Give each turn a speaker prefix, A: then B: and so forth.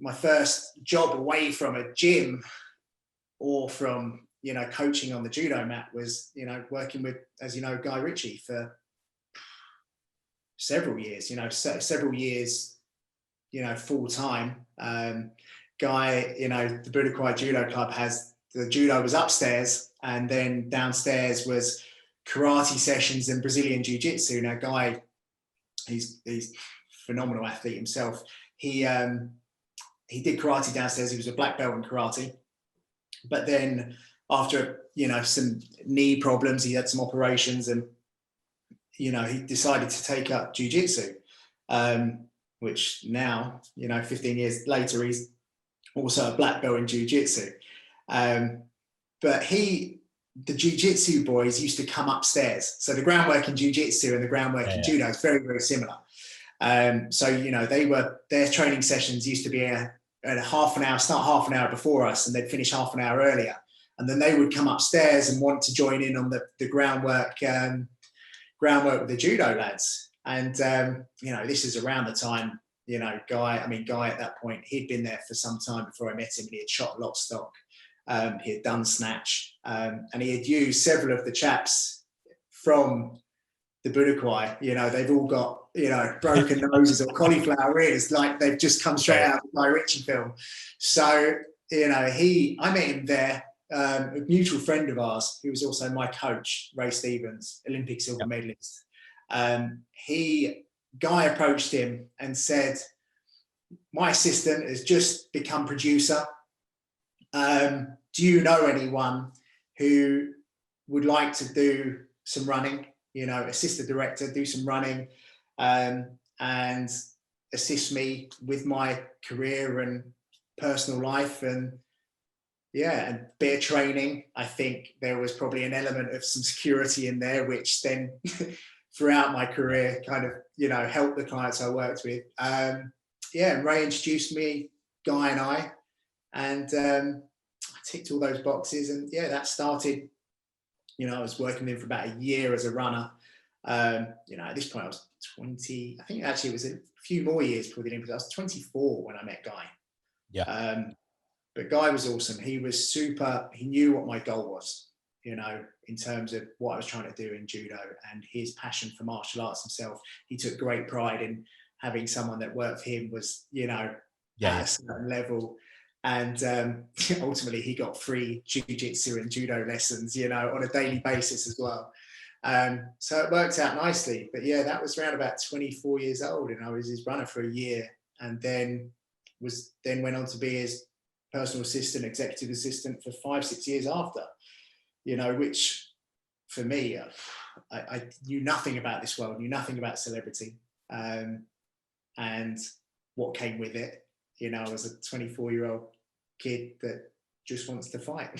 A: my first job away from a gym or from, coaching on the judo mat was, working with, as you know, Guy Ritchie for several years, several years, full time. Guy, the Budokai Judo Club the judo was upstairs, and then downstairs was karate sessions and Brazilian jiu-jitsu. Now, Guy, he's phenomenal athlete himself. He did karate downstairs. He was a black belt in karate, but then after some knee problems, he had some operations, and he decided to take up jiu-jitsu, which now 15 years later he's also a black belt in jiu-jitsu. But the jiu-jitsu boys used to come upstairs. So the groundwork in jiu-jitsu and the groundwork in judo is very, very similar. So their training sessions used to be at half an hour before us, and they'd finish half an hour earlier. And then they would come upstairs and want to join in on the groundwork with the judo lads. And this is around the time Guy at that point, he'd been there for some time before I met him, and he had shot lock stock. He had done snatch, and he had used several of the chaps from the Budokai. They've all got broken noses or cauliflower ears, like they've just come straight out of the Guy Ritchie film. So I met him there. A mutual friend of ours, who was also my coach, Ray Stevens, Olympic silver medalist. Guy approached him and said, "My assistant has just become producer. Do you know anyone who would like to do some running? Assist the director, do some running, and assist me with my career and personal life, and a bit of training." I think there was probably an element of some security in there, which then throughout my career kind of, helped the clients I worked with. And Ray introduced me, Guy and I ticked all those boxes. And that started, I was working with him for about a year as a runner. At this point I was 20, I think actually it was a few more years before the Olympics. I was 24 when I met Guy. But Guy was awesome. He was super, he knew what my goal was, in terms of what I was trying to do in judo, and his passion for martial arts himself. He took great pride in having someone that worked for him was, at a certain level. And ultimately he got free jiu-jitsu and judo lessons, on a daily basis as well. So it worked out nicely. But that was around about 24 years old, and I was his runner for a year, and then went on to be his personal assistant, executive assistant for 5-6 years after, which for me, I knew nothing about this world, knew nothing about celebrity, and what came with it. I was a 24-year-old kid that just wants to fight.